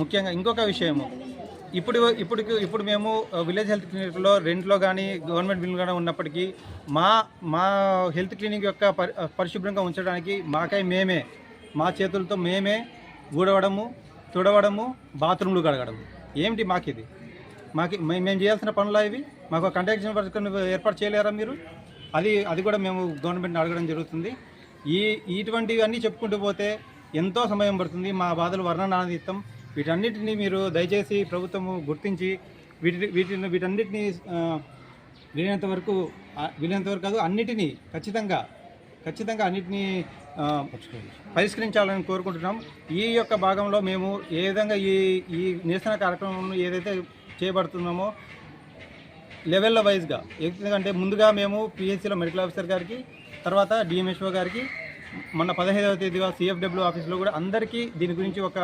ముఖ్యంగా ఇంకొక విషయము, ఇప్పుడు మేము విలేజ్ హెల్త్ క్లినిక్లో రెంట్లో కానీ గవర్నమెంట్ బిల్లు కానీ ఉన్నప్పటికీ మా మా హెల్త్ క్లినిక్ యొక్క పరిశుభ్రంగా ఉంచడానికి మా చేతులతో మేమే ఊడవడము, తుడవడము, బాత్రూమ్లు కడగడము. ఏమిటి మేము చేయాల్సిన పనులు ఇవి? మాకు కండక్షన్ వర్క్ ఏర్పాటు చేయలేరా మీరు? అది కూడా మేము గవర్నమెంట్ని అడగడం జరుగుతుంది. ఇటువంటివన్నీ చెప్పుకుంటూ పోతే ఎంతో సమయం పడుతుంది. మా బాధలు వర్ణనాతీతం. వీటన్నిటిని మీరు దయచేసి ప్రభుత్వము గుర్తించి వీటన్నిటిని వీలైనంత వరకు కాదు, అన్నిటినీ ఖచ్చితంగా అన్నిటినీ పరిష్కరించాలని కోరుకుంటున్నాం. ఈ యొక్క భాగంలో మేము ఏ విధంగా ఈ నిరసన కార్యక్రమం ఏదైతే చేపడుతున్నామో లెవెల్ల వైజ్గా, ఎందుకంటే ముందుగా మేము పిహెచ్సిలో మెడికల్ ఆఫీసర్ గారికి, తర్వాత డిఎంహెచ్ఓ గారికి, మొన్న 15వ తేదీగా సిఎఫ్డబ్ల్యూ ఆఫీస్లో కూడా అందరికీ దీని గురించి ఒక